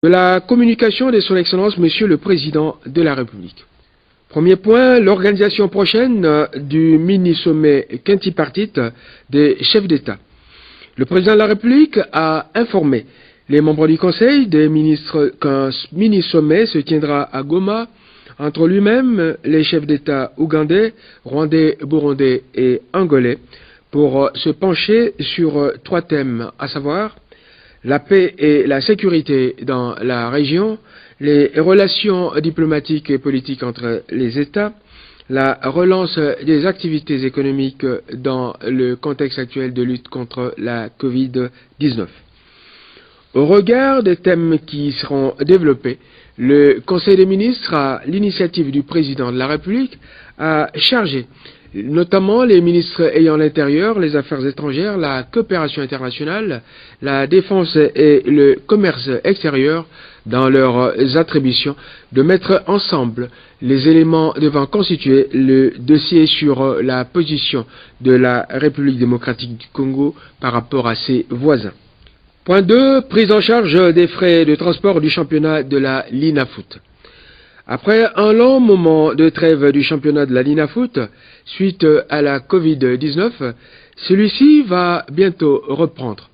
de la communication de son Excellence Monsieur le Président de la République. Premier point, l'organisation prochaine du mini-sommet quintipartite des chefs d'État. Le Président de la République a informé les membres du Conseil des ministres qu'un mini-sommet se tiendra à Goma entre lui-même, les chefs d'État ougandais, rwandais, burundais et angolais pour se pencher sur trois thèmes, à savoir la paix et la sécurité dans la région, les relations diplomatiques et politiques entre les États, la relance des activités économiques dans le contexte actuel de lutte contre la Covid-19. Au regard des thèmes qui seront développés, le Conseil des ministres, à l'initiative du Président de la République, a chargé notamment les ministres ayant l'intérieur, les affaires étrangères, la coopération internationale, la défense et le commerce extérieur dans leurs attributions, de mettre ensemble les éléments devant constituer le dossier sur la position de la République démocratique du Congo par rapport à ses voisins. Point 2. Prise en charge des frais de transport du championnat de la Linafoot. Après un long moment de trêve du championnat de la Linafoot, suite à la Covid-19, celui-ci va bientôt reprendre.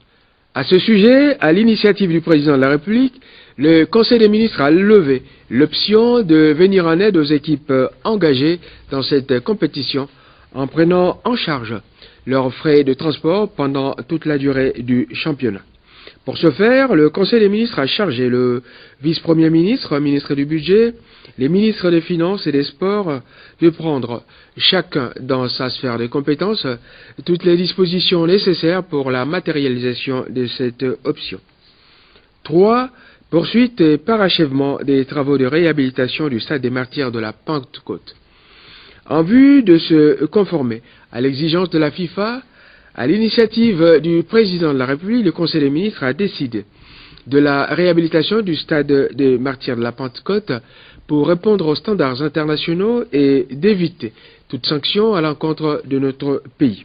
À ce sujet, à l'initiative du Président de la République, le Conseil des ministres a levé l'option de venir en aide aux équipes engagées dans cette compétition en prenant en charge leurs frais de transport pendant toute la durée du championnat. Pour ce faire, le Conseil des ministres a chargé le vice-premier ministre, ministre du Budget, les ministres des Finances et des Sports de prendre, chacun dans sa sphère de compétences, toutes les dispositions nécessaires pour la matérialisation de cette option. 3. Poursuite et parachèvement des travaux de réhabilitation du stade des Martyrs de la Pentecôte. En vue de se conformer à l'exigence de la FIFA, à l'initiative du Président de la République, le Conseil des ministres a décidé de la réhabilitation du stade des Martyrs de la Pentecôte pour répondre aux standards internationaux et d'éviter toute sanction à l'encontre de notre pays.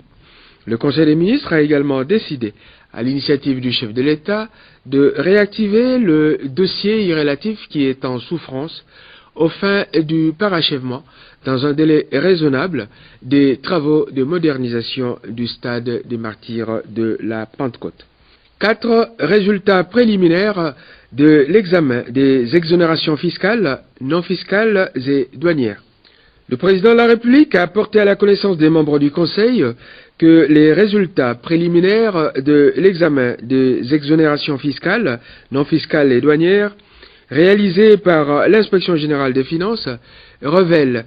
Le Conseil des ministres a également décidé, à l'initiative du chef de l'État, de réactiver le dossier irrélatif qui est en souffrance aux fins du parachèvement, dans un délai raisonnable, des travaux de modernisation du stade des Martyrs de la Pentecôte. 4. Résultats préliminaires de l'examen des exonérations fiscales, non fiscales et douanières. Le Président de la République a porté à la connaissance des membres du Conseil que les résultats préliminaires de l'examen des exonérations fiscales, non fiscales et douanières réalisés par l'Inspection générale des finances révèlent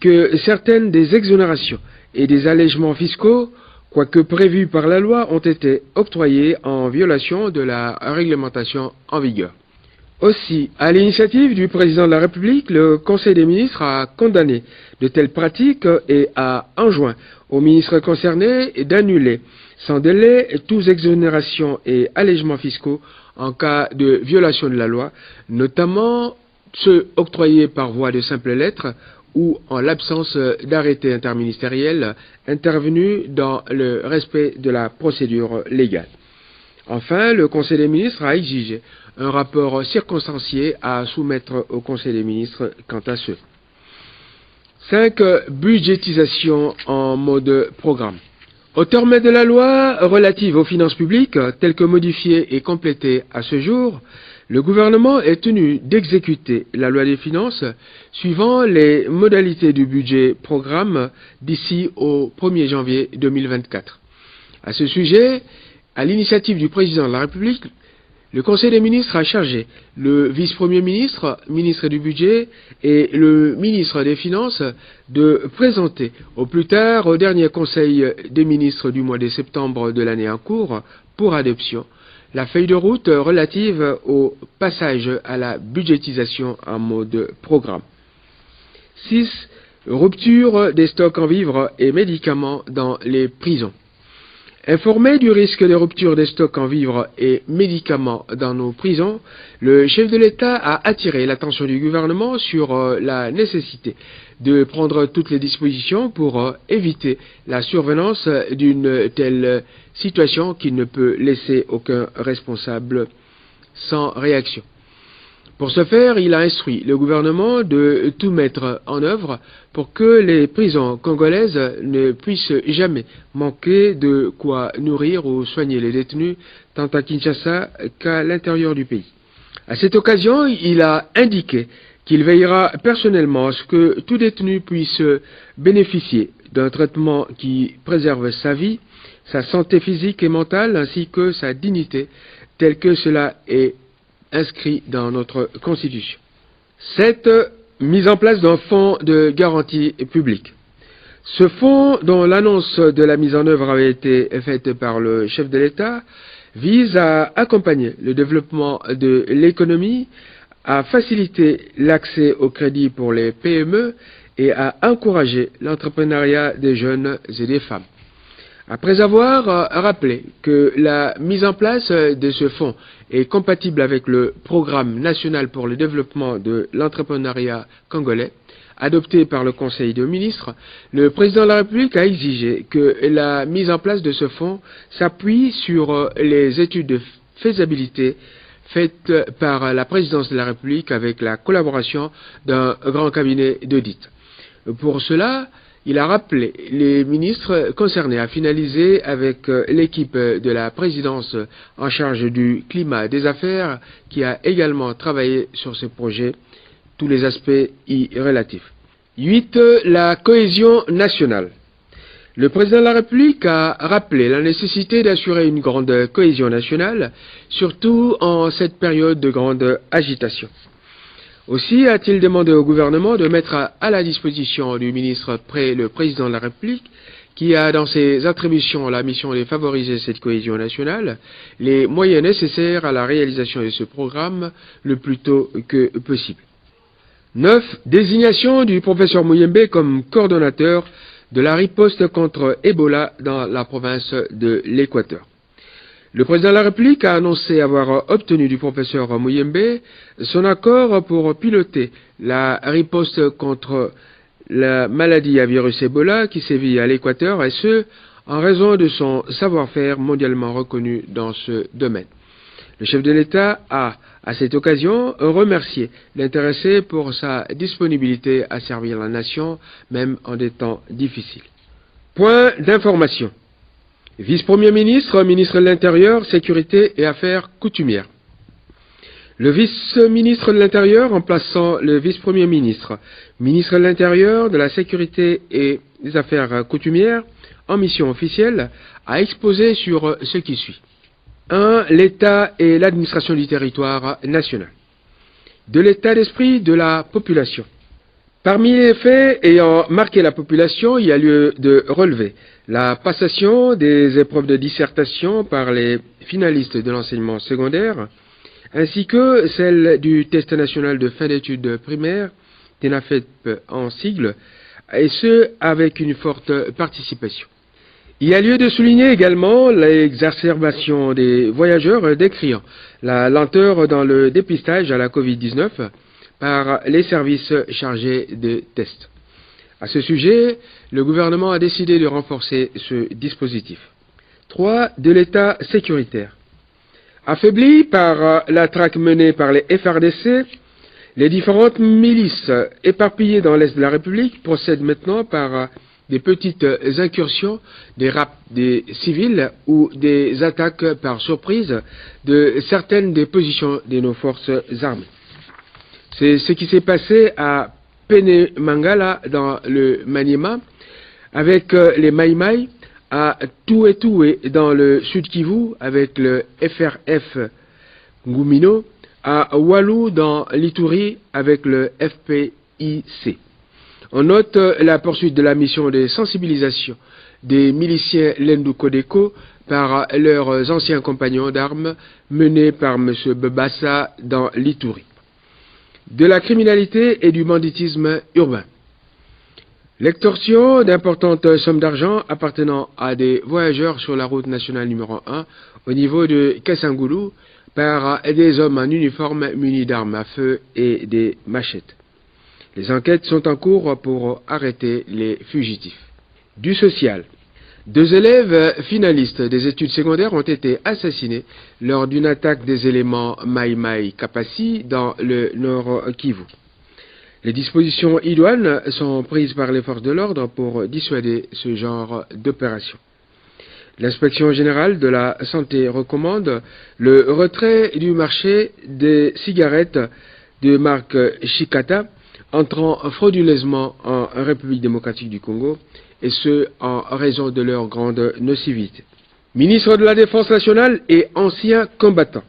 que certaines des exonérations et des allègements fiscaux, quoique prévus par la loi, ont été octroyés en violation de la réglementation en vigueur. Aussi, à l'initiative du Président de la République, le Conseil des ministres a condamné de telles pratiques et a enjoint aux ministres concernés d'annuler sans délai tous exonérations et allègements fiscaux en cas de violation de la loi, notamment ceux octroyés par voie de simple lettre ou en l'absence d'arrêté interministériel intervenu dans le respect de la procédure légale. Enfin, le Conseil des ministres a exigé un rapport circonstancié à soumettre au Conseil des ministres quant à ce. 5. Budgétisation en mode programme. Au terme de la loi relative aux finances publiques, telle que modifiée et complétée à ce jour, le gouvernement est tenu d'exécuter la loi des finances suivant les modalités du budget programme d'ici au 1er janvier 2024. À ce sujet, à l'initiative du Président de la République, le Conseil des ministres a chargé le vice-premier ministre, ministre du Budget et le ministre des Finances de présenter au plus tard au dernier Conseil des ministres du mois de septembre de l'année en cours pour adoption la feuille de route relative au passage à la budgétisation en mode programme. 6. Rupture des stocks en vivres et médicaments dans les prisons. Informé du risque de rupture des stocks en vivres et médicaments dans nos prisons, le chef de l'État a attiré l'attention du gouvernement sur la nécessité de prendre toutes les dispositions pour éviter la survenance d'une telle situation qui ne peut laisser aucun responsable sans réaction. Pour ce faire, il a instruit le gouvernement de tout mettre en œuvre pour que les prisons congolaises ne puissent jamais manquer de quoi nourrir ou soigner les détenus, tant à Kinshasa qu'à l'intérieur du pays. À cette occasion, il a indiqué qu'il veillera personnellement à ce que tout détenu puisse bénéficier d'un traitement qui préserve sa vie, sa santé physique et mentale, ainsi que sa dignité, tel que cela est inscrit dans notre Constitution. Cette mise en place d'un fonds de garantie publique. Ce fonds, dont l'annonce de la mise en œuvre avait été faite par le chef de l'État, vise à accompagner le développement de l'économie, à faciliter l'accès au crédit pour les PME et à encourager l'entrepreneuriat des jeunes et des femmes. Après avoir rappelé que la mise en place de ce fonds est compatible avec le Programme national pour le développement de l'entrepreneuriat congolais, adopté par le Conseil des ministres, le président de la République a exigé que la mise en place de ce fonds s'appuie sur les études de faisabilité faites par la présidence de la République avec la collaboration d'un grand cabinet d'audit. Pour cela, il a rappelé les ministres concernés à finaliser avec l'équipe de la présidence en charge du climat et des affaires qui a également travaillé sur ce projet, tous les aspects y relatifs. 8. La cohésion nationale. Le président de la République a rappelé la nécessité d'assurer une grande cohésion nationale, surtout en cette période de grande agitation. Aussi a-t-il demandé au gouvernement de mettre à la disposition du ministre le président de la République, qui a dans ses attributions la mission de favoriser cette cohésion nationale, les moyens nécessaires à la réalisation de ce programme le plus tôt que possible. 9. Désignation du professeur Muyembe comme coordonnateur de la riposte contre Ebola dans la province de l'Équateur. Le président de la République a annoncé avoir obtenu du professeur Muyembe son accord pour piloter la riposte contre la maladie à virus Ebola qui sévit à l'Équateur, et ce, en raison de son savoir-faire mondialement reconnu dans ce domaine. Le chef de l'État a, à cette occasion, remercié l'intéressé pour sa disponibilité à servir la nation, même en des temps difficiles. Point d'information. Vice-premier ministre, ministre de l'Intérieur, Sécurité et Affaires coutumières. Le vice-ministre de l'Intérieur, remplaçant le vice-premier ministre, ministre de l'Intérieur, de la Sécurité et des Affaires coutumières, en mission officielle, a exposé sur ce qui suit. 1. L'État et l'administration du territoire national. De l'état d'esprit de la population. Parmi les faits ayant marqué la population, il y a lieu de relever la passation des épreuves de dissertation par les finalistes de l'enseignement secondaire, ainsi que celle du test national de fin d'études primaires, TENAFEP en sigle, et ce, avec une forte participation. Il y a lieu de souligner également l'exacerbation des voyageurs décriant la lenteur dans le dépistage à la Covid-19 par les services chargés de tests. À ce sujet, le gouvernement a décidé de renforcer ce dispositif. 3. De l'état sécuritaire. Affaiblis par la traque menée par les FARDC, les différentes milices éparpillées dans l'Est de la République procèdent maintenant par des petites incursions, des rapts des civils ou des attaques par surprise de certaines des positions de nos forces armées. C'est ce qui s'est passé à Penemangala dans le Maniema, avec les Maïmaï, à Toué dans le Sud Kivu, avec le FRF Ngumino, à Walou dans l'Ituri, avec le FPIC. On note la poursuite de la mission de sensibilisation des miliciens Lendu Kodeko par leurs anciens compagnons d'armes menés par M. Bebassa dans l'Ituri. De la criminalité et du banditisme urbain. L'extorsion d'importantes sommes d'argent appartenant à des voyageurs sur la route nationale numéro 1 au niveau de Kassangoulou par des hommes en uniforme munis d'armes à feu et des machettes. Les enquêtes sont en cours pour arrêter les fugitifs. Du social. 2 élèves finalistes des études secondaires ont été assassinés lors d'une attaque des éléments Mai Mai Kapasi dans le Nord Kivu. Les dispositions idoines sont prises par les forces de l'ordre pour dissuader ce genre d'opération. L'inspection générale de la santé recommande le retrait du marché des cigarettes de marque Chikata entrant frauduleusement en République démocratique du Congo, et ce en raison de leur grande nocivité. Ministre de la Défense nationale et ancien combattant.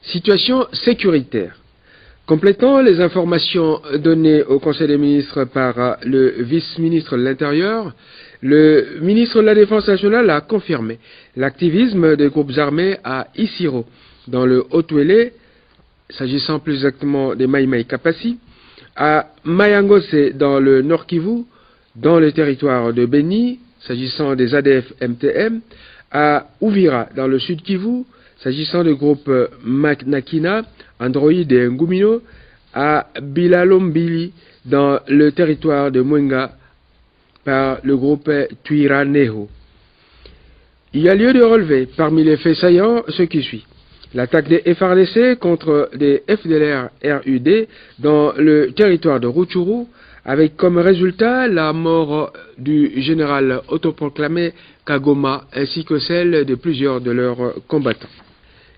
Situation sécuritaire. Complétant les informations données au Conseil des ministres par le vice-ministre de l'Intérieur, le ministre de la Défense nationale a confirmé l'activisme des groupes armés à Isiro, dans le Haut-Ouélé, s'agissant plus exactement des Mai Mai Kapasi, à Mayangose dans le Nord Kivu, dans le territoire de Beni, s'agissant des ADF-MTM, à Uvira dans le Sud Kivu, s'agissant du groupe Nakina, Android et Ngumino, à Bilalombili dans le territoire de Mwenga par le groupe Twiraneho. Il y a lieu de relever parmi les faits saillants ce qui suit. L'attaque des FARDC contre des FDLR-RUD dans le territoire de Rutshuru, avec comme résultat la mort du général autoproclamé Kagoma ainsi que celle de plusieurs de leurs combattants.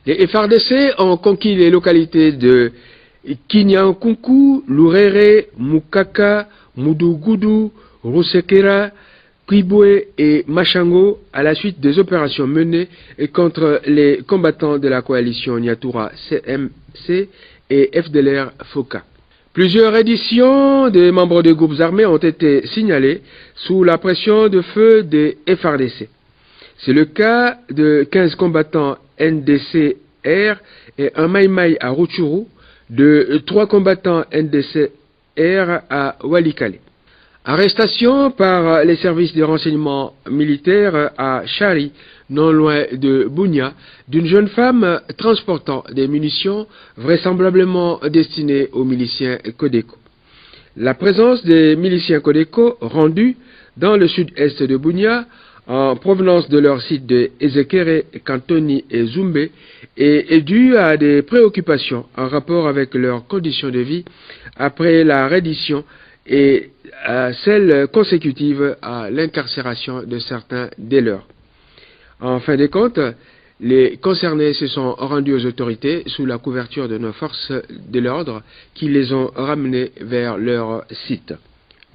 Les FARDC ont conquis les localités de Kinyankunku, Lurere, Mukaka, Mudugudu, Rusekera, Kwibwe et Machango à la suite des opérations menées contre les combattants de la coalition Nyatura CMC et FDLR Foka. Plusieurs éditions des membres des groupes armés ont été signalées sous la pression de feu des FARDC. C'est le cas de 15 combattants NDCR et un Mai Mai à Rutshuru, de 3 combattants NDCR à Walikale. Arrestation par les services de renseignement militaires à Chari, non loin de Bunia, d'une jeune femme transportant des munitions vraisemblablement destinées aux miliciens Codeco. La présence des miliciens Codeco rendus dans le sud-est de Bunia en provenance de leur site de Ezekere, Kantoni et Zumbe est due à des préoccupations en rapport avec leurs conditions de vie après la reddition et à celles consécutives à l'incarcération de certains des leurs. En fin de compte, les concernés se sont rendus aux autorités sous la couverture de nos forces de l'ordre qui les ont ramenés vers leur site.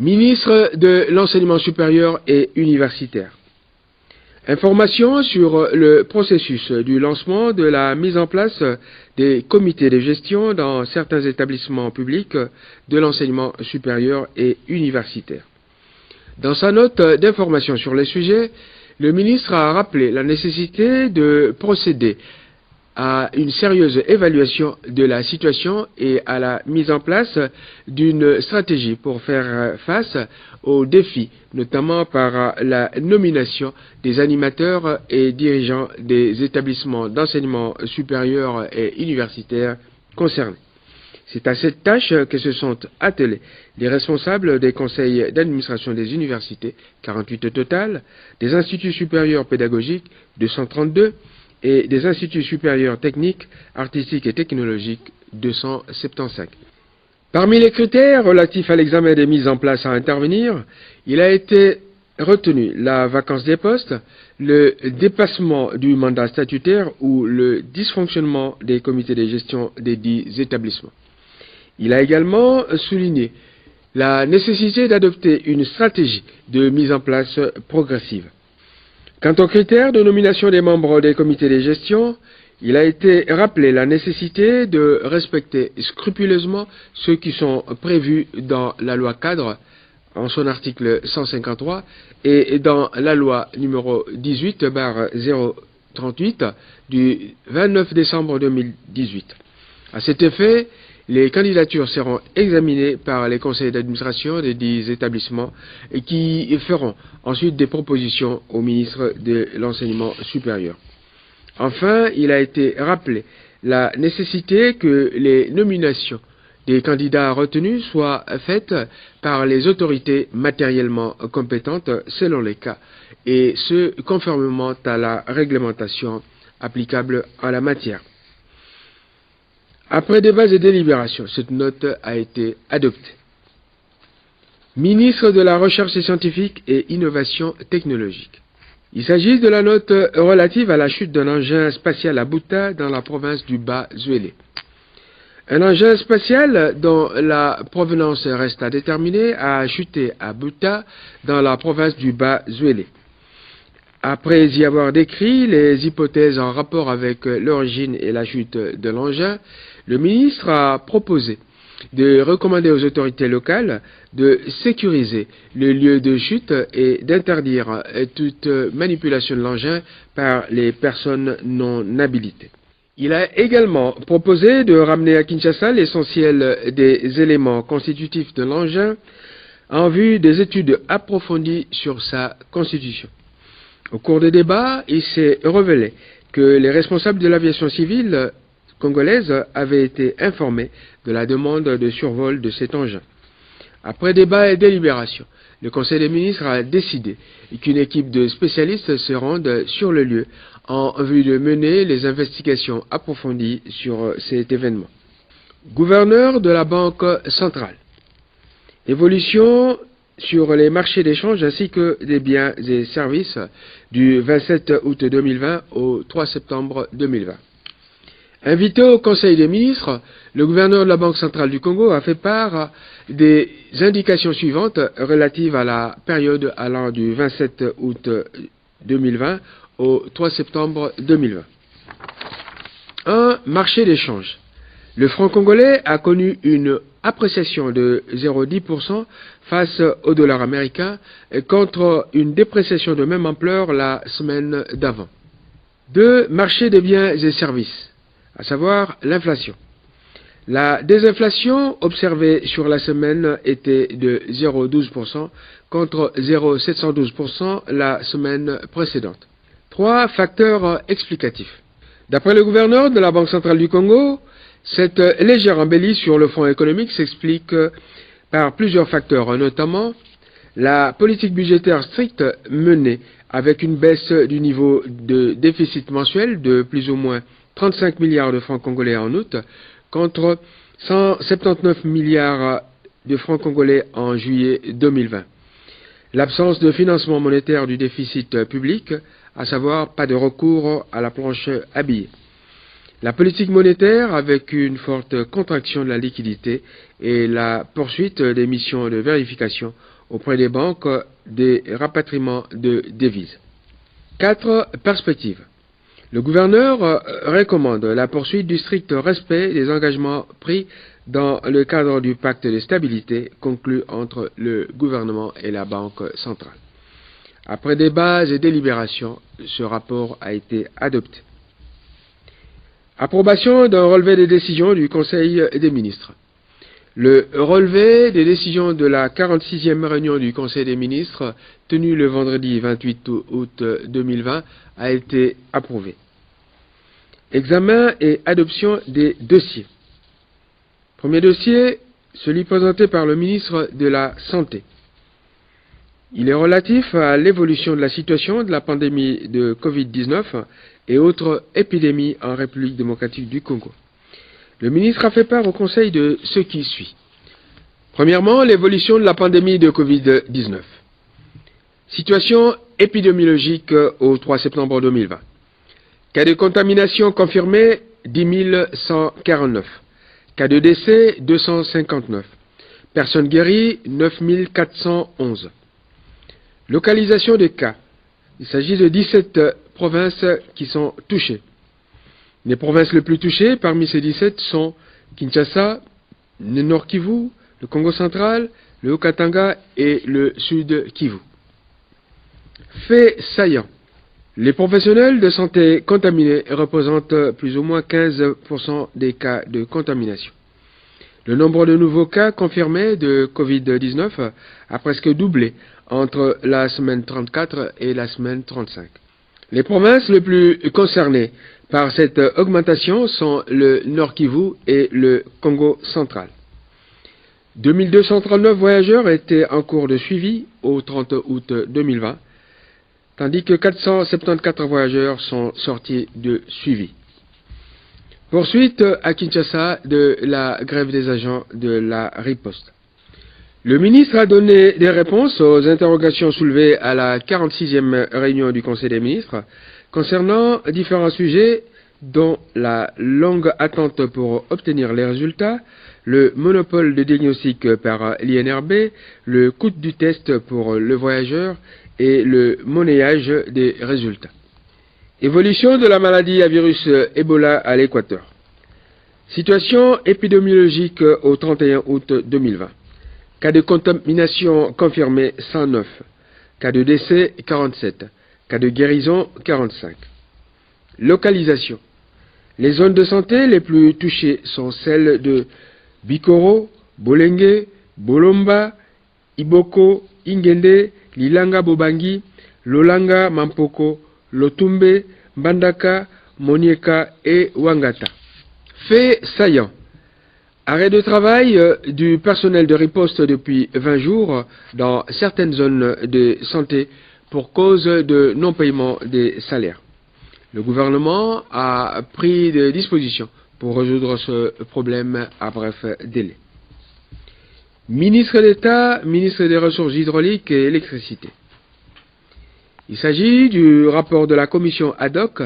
Ministre de l'Enseignement supérieur et universitaire. Information sur le processus du lancement de la mise en place des comités de gestion dans certains établissements publics de l'enseignement supérieur et universitaire. Dans sa note d'information sur le sujet, le ministre a rappelé la nécessité de procéder à une sérieuse évaluation de la situation et à la mise en place d'une stratégie pour faire face aux défis, notamment par la nomination des animateurs et dirigeants des établissements d'enseignement supérieur et universitaire concernés. C'est à cette tâche que se sont attelés les responsables des conseils d'administration des universités, 48 au total, des instituts supérieurs pédagogiques, 232, et des instituts supérieurs techniques, artistiques et technologiques, 275. Parmi les critères relatifs à l'examen des mises en place à intervenir, il a été retenu la vacance des postes, le dépassement du mandat statutaire ou le dysfonctionnement des comités de gestion des dits établissements. Il a également souligné la nécessité d'adopter une stratégie de mise en place progressive. Quant aux critères de nomination des membres des comités de gestion, il a été rappelé la nécessité de respecter scrupuleusement ceux qui sont prévus dans la loi cadre en son article 153 et dans la loi numéro 18/038 du 29 décembre 2018. À cet effet, les candidatures seront examinées par les conseils d'administration des dix établissements et qui feront ensuite des propositions au ministre de l'Enseignement supérieur. Enfin, il a été rappelé la nécessité que les nominations des candidats retenus soit faite par les autorités matériellement compétentes selon les cas, et ce conformément à la réglementation applicable en la matière. Après débat et délibération, cette note a été adoptée. Ministre de la Recherche scientifique et Innovation technologique. Il s'agit de la note relative à la chute d'un engin spatial à Buta dans la province du Bas-Zuélé. Un engin spatial dont la provenance reste à déterminer a chuté à Buta dans la province du Bas-Zuélé. Après y avoir décrit les hypothèses en rapport avec l'origine et la chute de l'engin, le ministre a proposé de recommander aux autorités locales de sécuriser le lieu de chute et d'interdire toute manipulation de l'engin par les personnes non habilitées. Il a également proposé de ramener à Kinshasa l'essentiel des éléments constitutifs de l'engin en vue des études approfondies sur sa constitution. Au cours des débats, il s'est révélé que les responsables de l'aviation civile congolaise avaient été informés de la demande de survol de cet engin. Après débat et délibération, le Conseil des ministres a décidé qu'une équipe de spécialistes se rende sur le lieu en vue de mener les investigations approfondies sur cet événement. Gouverneur de la Banque centrale. Évolution sur les marchés d'échange ainsi que des biens et services du 27 août 2020 au 3 septembre 2020. Invité au Conseil des ministres, le gouverneur de la Banque centrale du Congo a fait part des indications suivantes relatives à la période allant du 27 août 2020 au 3 septembre 2020. 1. Marché d'échange. Le franc congolais a connu une appréciation de 0,10% face au dollar américain contre une dépréciation de même ampleur la semaine d'avant. 2. Marché des biens et services, à savoir l'inflation. La désinflation observée sur la semaine était de 0,12% contre 0,712% la semaine précédente. 3. Facteurs explicatifs. D'après le gouverneur de la Banque centrale du Congo, cette légère embellie sur le front économique s'explique par plusieurs facteurs, notamment la politique budgétaire stricte menée avec une baisse du niveau de déficit mensuel de plus ou moins 35 milliards de francs congolais en août, contre 179 milliards de francs congolais en juillet 2020. L'absence de financement monétaire du déficit public, à savoir pas de recours à la planche à billets. La politique monétaire avec une forte contraction de la liquidité et la poursuite des missions de vérification auprès des banques des rapatriements de devises. 4. Perspectives. Le gouverneur recommande la poursuite du strict respect des engagements pris dans le cadre du pacte de stabilité conclu entre le gouvernement et la Banque centrale. Après débats et délibérations, ce rapport a été adopté. Approbation d'un relevé des décisions du Conseil des ministres. Le relevé des décisions de la 46e réunion du Conseil des ministres, tenue le vendredi 28 août 2020, a été approuvé. Examen et adoption des dossiers. Premier dossier, celui présenté par le ministre de la Santé. Il est relatif à l'évolution de la situation de la pandémie de Covid-19 et autres épidémies en République démocratique du Congo. Le ministre a fait part au Conseil de ce qui suit. Premièrement, l'évolution de la pandémie de Covid-19. Situation épidémiologique au 3 septembre 2020. Cas de contamination confirmés, 10 149. Cas de décès, 259. Personnes guéries, 9 411. Localisation des cas. Il s'agit de 17 provinces qui sont touchées. Les provinces les plus touchées parmi ces 17 sont Kinshasa, le Nord Kivu, le Congo central, le Haut-Katanga et le Sud Kivu. Fait saillant. Les professionnels de santé contaminés représentent plus ou moins 15% des cas de contamination. Le nombre de nouveaux cas confirmés de Covid-19 a presque doublé entre la semaine 34 et la semaine 35. Les provinces les plus concernées par cette augmentation sont le Nord Kivu et le Congo central. 2239 voyageurs étaient en cours de suivi au 30 août 2020, tandis que 474 voyageurs sont sortis de suivi. Poursuite à Kinshasa de la grève des agents de la riposte. Le ministre a donné des réponses aux interrogations soulevées à la 46e réunion du Conseil des ministres concernant différents sujets dont la longue attente pour obtenir les résultats, le monopole de diagnostic par l'INRB, le coût du test pour le voyageur et le monnayage des résultats. Évolution de la maladie à virus Ebola à l'Équateur. Situation épidémiologique au 31 août 2020. Cas de contamination confirmé 109. Cas de décès 47. Cas de guérison 45. Localisation. Les zones de santé les plus touchées sont celles de Bikoro, Bolenge, Bolomba, Iboko, Ingende, Lilanga Bobangi, Lolanga Mampoko, Lotumbe, Mbandaka, Monieka et Wangata. Fait saillant. Arrêt de travail du personnel de riposte depuis 20 jours dans certaines zones de santé pour cause de non-paiement des salaires. Le gouvernement a pris des dispositions pour résoudre ce problème à bref délai. Ministre d'État, ministre des Ressources hydrauliques et électricité. Il s'agit du rapport de la commission ad hoc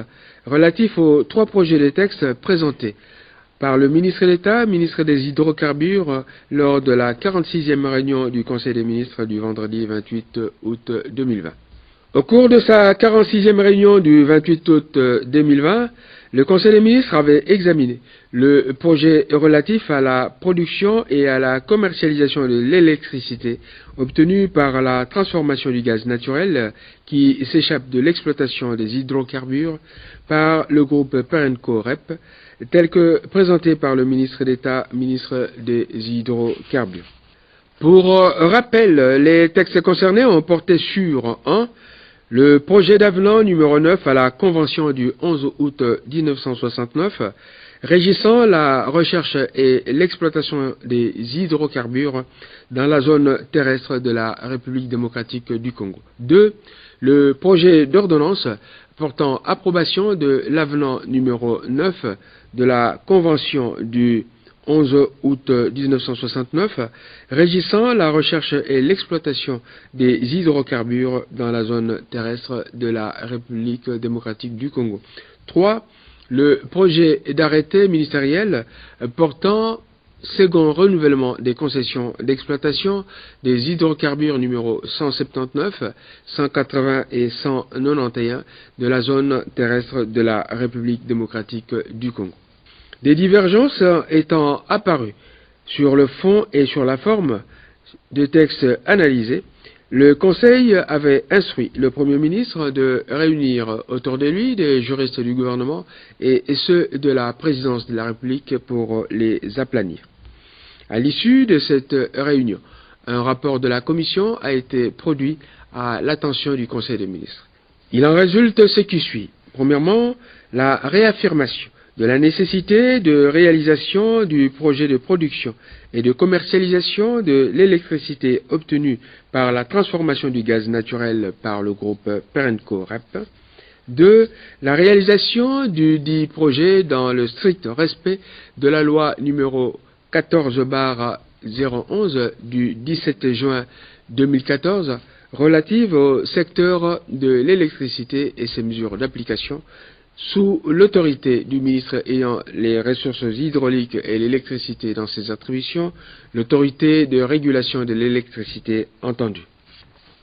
relatif aux 3 projets de textes présentés par le ministre d'État, ministre des Hydrocarbures, lors de la 46e réunion du Conseil des ministres du vendredi 28 août 2020. Au cours de sa 46e réunion du 28 août 2020, le Conseil des ministres avait examiné le projet relatif à la production et à la commercialisation de l'électricité obtenue par la transformation du gaz naturel qui s'échappe de l'exploitation des hydrocarbures par le groupe Perenco-REP, tel que présenté par le ministre d'État, ministre des Hydrocarbures. Pour rappel, les textes concernés ont porté sur 1. Le projet d'avenant numéro 9 à la Convention du 11 août 1969 régissant la recherche et l'exploitation des hydrocarbures dans la zone terrestre de la République démocratique du Congo. 2. Le projet d'ordonnance portant approbation de l'avenant numéro 9 de la Convention du 11 août 1969, régissant la recherche et l'exploitation des hydrocarbures dans la zone terrestre de la République démocratique du Congo. 3. Le projet d'arrêté ministériel portant second renouvellement des concessions d'exploitation des hydrocarbures numéro 179, 180 et 191 de la zone terrestre de la République démocratique du Congo. Des divergences étant apparues sur le fond et sur la forme des textes analysés, le Conseil avait instruit le Premier ministre de réunir autour de lui des juristes du gouvernement et ceux de la présidence de la République pour les aplanir. À l'issue de cette réunion, un rapport de la Commission a été produit à l'attention du Conseil des ministres. Il en résulte ce qui suit. Premièrement, la réaffirmation de la nécessité de réalisation du projet de production et de commercialisation de l'électricité obtenue par la transformation du gaz naturel par le groupe Perenco-REP. 2. La réalisation du dit projet dans le strict respect de la loi numéro 14/011 du 17 juin 2014 relative au secteur de l'électricité et ses mesures d'application, sous l'autorité du ministre ayant les ressources hydrauliques et l'électricité dans ses attributions, l'autorité de régulation de l'électricité entendue.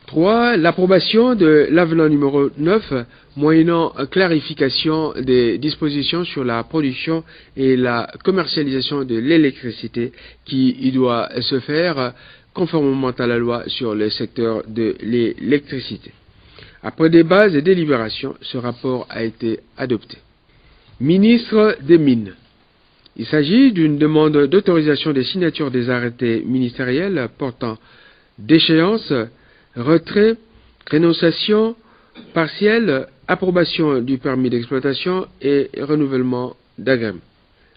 3. L'approbation de l'avenant numéro 9, moyennant clarification des dispositions sur la production et la commercialisation de l'électricité qui doit se faire conformément à la loi sur le secteur de l'électricité. Après débats et délibérations, ce rapport a été adopté. Ministre des Mines. Il s'agit d'une demande d'autorisation des signatures des arrêtés ministériels portant déchéance, retrait, rénonciation partielle, approbation du permis d'exploitation et renouvellement d'agrément.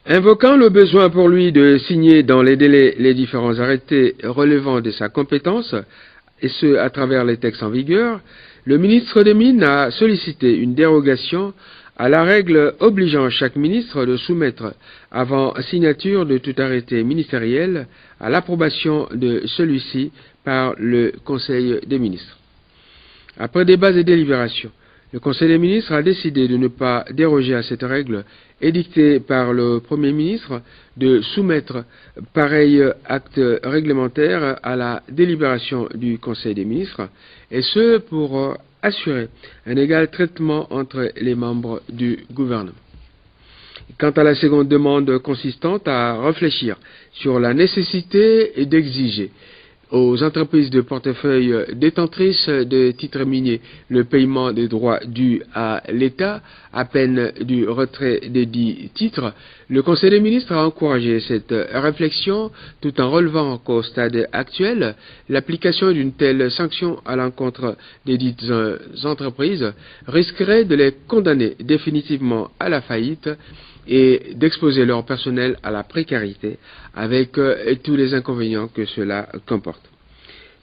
Invoquant le besoin pour lui de signer dans les délais les différents arrêtés relevant de sa compétence, et ce à travers les textes en vigueur, le ministre des Mines a sollicité une dérogation à la règle obligeant chaque ministre de soumettre, avant signature de tout arrêté ministériel, à l'approbation de celui-ci par le Conseil des ministres. Après débat et délibérations, le Conseil des ministres a décidé de ne pas déroger à cette règle édictée par le Premier ministre, de soumettre pareil acte réglementaire à la délibération du Conseil des ministres, et ce pour assurer un égal traitement entre les membres du gouvernement. Quant à la seconde demande consistante à réfléchir sur la nécessité d'exiger aux entreprises de portefeuille détentrices de titres miniers le paiement des droits dus à l'État à peine du retrait des dits titres, le Conseil des ministres a encouragé cette réflexion tout en relevant qu'au stade actuel, l'application d'une telle sanction à l'encontre des dites entreprises risquerait de les condamner définitivement à la faillite et d'exposer leur personnel à la précarité, avec tous les inconvénients que cela comporte.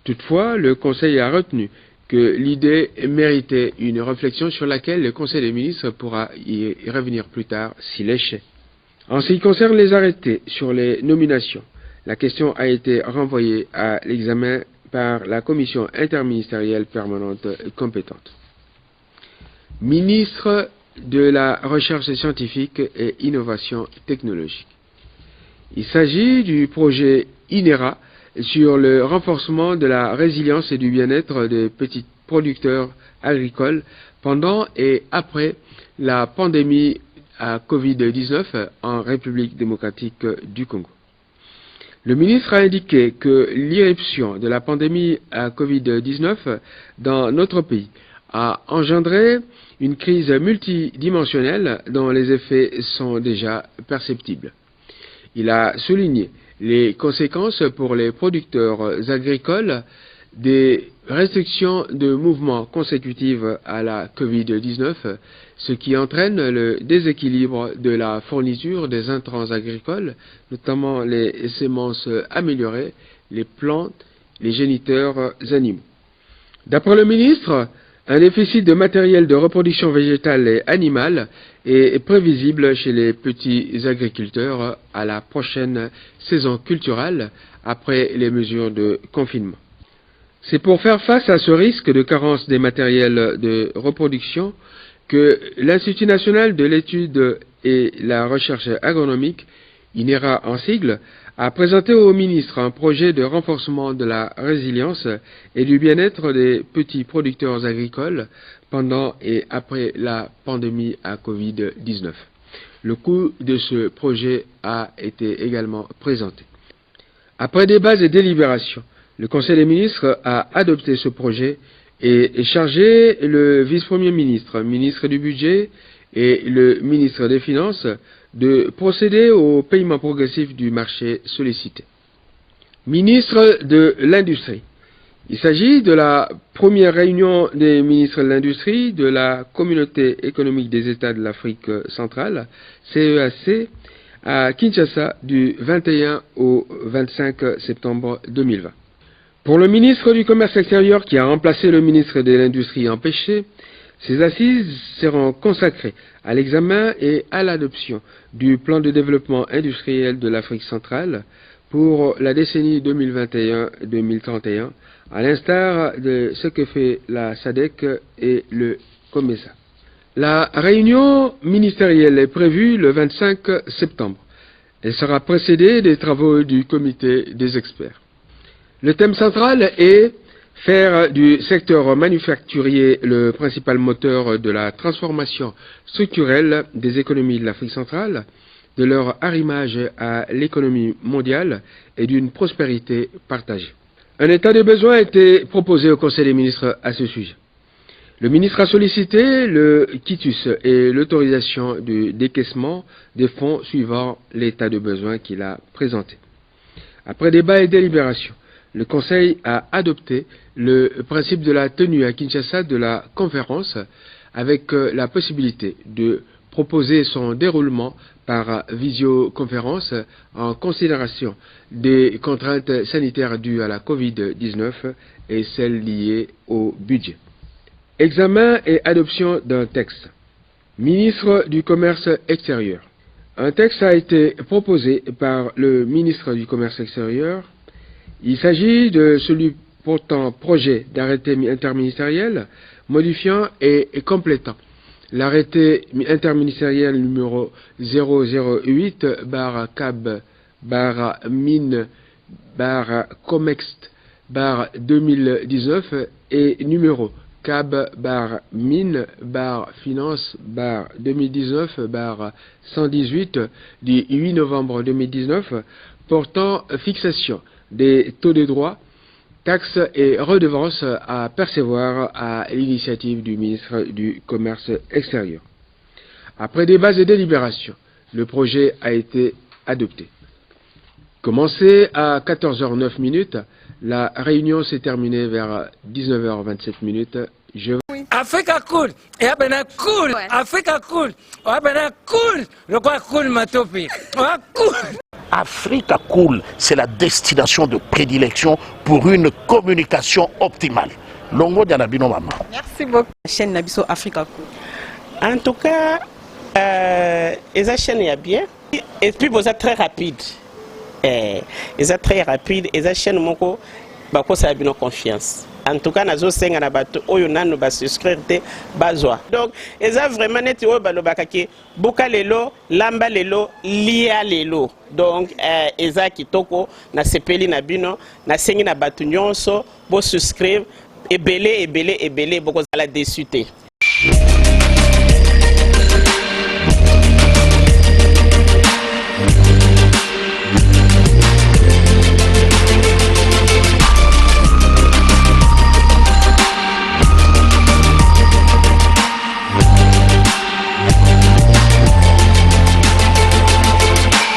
Toutefois, le Conseil a retenu que l'idée méritait une réflexion sur laquelle le Conseil des ministres pourra y revenir plus tard s'il échait. En ce qui concerne les arrêtés sur les nominations, la question a été renvoyée à l'examen par la commission interministérielle permanente compétente. Ministre de la Recherche scientifique et innovation technologique. Il s'agit du projet INERA sur le renforcement de la résilience et du bien-être des petits producteurs agricoles pendant et après la pandémie à Covid-19 en République démocratique du Congo. Le ministre a indiqué que l'irruption de la pandémie à Covid-19 dans notre pays a engendré une crise multidimensionnelle dont les effets sont déjà perceptibles. Il a souligné les conséquences pour les producteurs agricoles des restrictions de mouvements consécutives à la Covid-19, ce qui entraîne le déséquilibre de la fourniture des intrants agricoles, notamment les semences améliorées, les plantes, les géniteurs animaux. D'après le ministre, un déficit de matériel de reproduction végétale et animale est prévisible chez les petits agriculteurs à la prochaine saison culturelle après les mesures de confinement. C'est pour faire face à ce risque de carence des matériels de reproduction que l'Institut national de l'étude et la recherche agronomique, INERA en sigle, a présenté au ministre un projet de renforcement de la résilience et du bien-être des petits producteurs agricoles pendant et après la pandémie à Covid-19. Le coût de ce projet a été également présenté. Après débats et délibérations, le Conseil des ministres a adopté ce projet et chargé le vice-premier ministre, ministre du Budget et le ministre des Finances de procéder au paiement progressif du marché sollicité. Ministre de l'Industrie. Il s'agit de la première réunion des ministres de l'Industrie de la Communauté économique des États de l'Afrique centrale, CEAC, à Kinshasa du 21 au 25 septembre 2020. Pour le ministre du Commerce extérieur qui a remplacé le ministre de l'Industrie empêché, ces assises seront consacrées à l'examen et à l'adoption du plan de développement industriel de l'Afrique centrale pour la décennie 2021-2031, à l'instar de ce que fait la SADC et le COMESA. La réunion ministérielle est prévue le 25 septembre. Elle sera précédée des travaux du comité des experts. Le thème central est faire du secteur manufacturier le principal moteur de la transformation structurelle des économies de l'Afrique centrale, de leur arrimage à l'économie mondiale et d'une prospérité partagée. Un état de besoin a été proposé au Conseil des ministres à ce sujet. Le ministre a sollicité le quitus et l'autorisation du décaissement des fonds suivant l'état de besoin qu'il a présenté. Après débat et délibération, le Conseil a adopté le principe de la tenue à Kinshasa de la conférence avec la possibilité de proposer son déroulement par visioconférence en considération des contraintes sanitaires dues à la Covid-19 et celles liées au budget. Examen et adoption d'un texte. Ministre du Commerce extérieur. Un texte a été proposé par le ministre du Commerce extérieur. Il s'agit de celui portant projet d'arrêté interministériel modifiant et complétant l'arrêté interministériel numéro 008-CAB-MIN-COMEXT-2019 et numéro CAB-Mine-Finance-2019-118 du 8 novembre 2019 portant fixation des taux de droit, taxes et redevances à percevoir à l'initiative du ministre du Commerce extérieur. Après débats et délibérations, le projet a été adopté. Commencé à 14h09, la réunion s'est terminée vers 19h27. Africa cool, et abena cool, Africa cool, abena cool, le quoi cool matopi, cool. Africa Cool, c'est la destination de prédilection pour une communication optimale. Longo Dianabino Mama. Merci beaucoup. La chaîne Nabiso Africa Cool. En tout cas, la chaîne est bien. Et puis, vous êtes très rapide. Ils sont très rapides. Et la chaîne, ça a bien confiance. En tout cas, nous avons souscrire donc ils ont vraiment net boka lelo lamba lelo lia lelo donc eza kitoko na sepeli na bino na sengi na batu nyonso bo souscrire ebele boko za la déçu te.